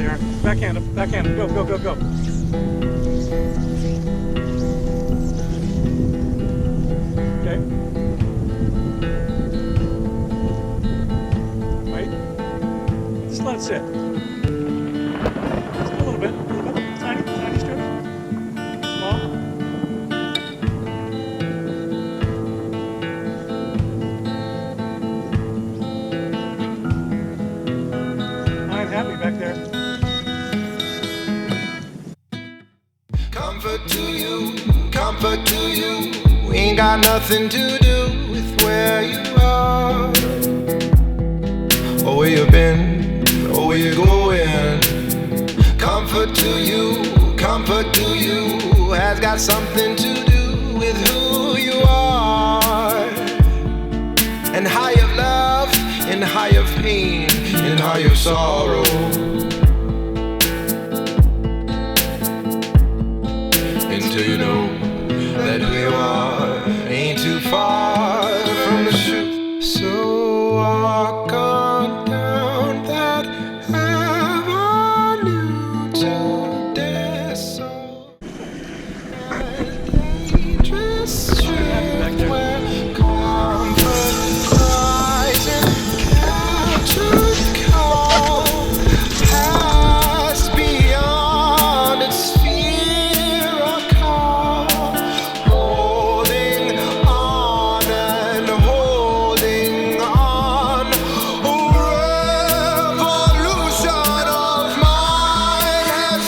they are. Backhand him, backhand him. Go, go, go, go. Okay. Wait. Just let it sit. Just a little bit, Tiny, tiny strip. Small. I'm happy back there. Comfort to you. We ain't got nothing to do with where you are, or where you've been, or where you're going. Comfort to you has got something to do with who you are, and how you've loved, and how you've pain, and how you've sorrow. Until you know that who you are ain't too far from the truth. So walk on down that avenue today. So dangerous street where comfort lies and captured calm has beyond its sphere of calm. Holding on and holding on, a revolution of mine has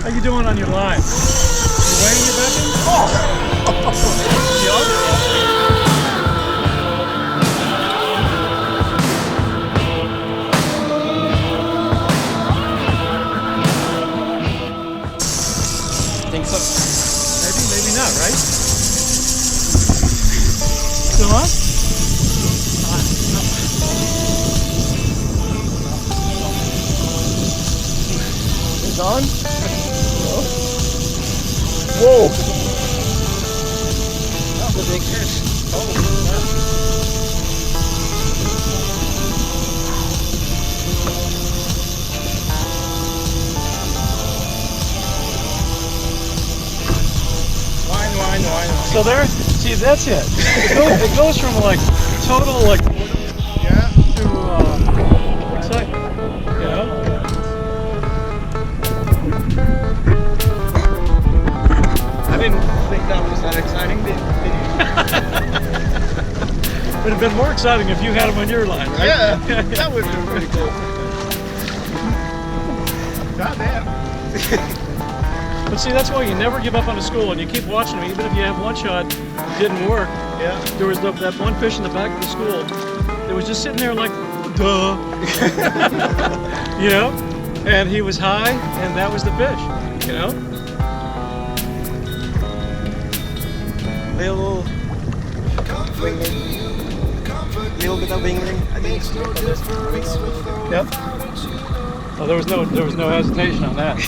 How you doing on your line? You waiting your back end? Oh! Think so. Maybe not, right? Still on? It's on? Whoa! That's a big fish. Oh, Wine. So there, see, that's it. It goes from like total like Yeah. to excitement, you know? I didn't think that was that exciting, did you? Would have been more exciting if you had them on your line, right? Yeah, that would have been pretty cool. Goddamn. But see, that's why you never give up on a school, and you keep watching them, even if you have one shot didn't work. Yeah. There was that one fish in the back of the school that was just sitting there like, duh, you know? And he was high, and that was the fish, you know? Little bit of wingling. I think it's Yep. Oh, there was no hesitation on that.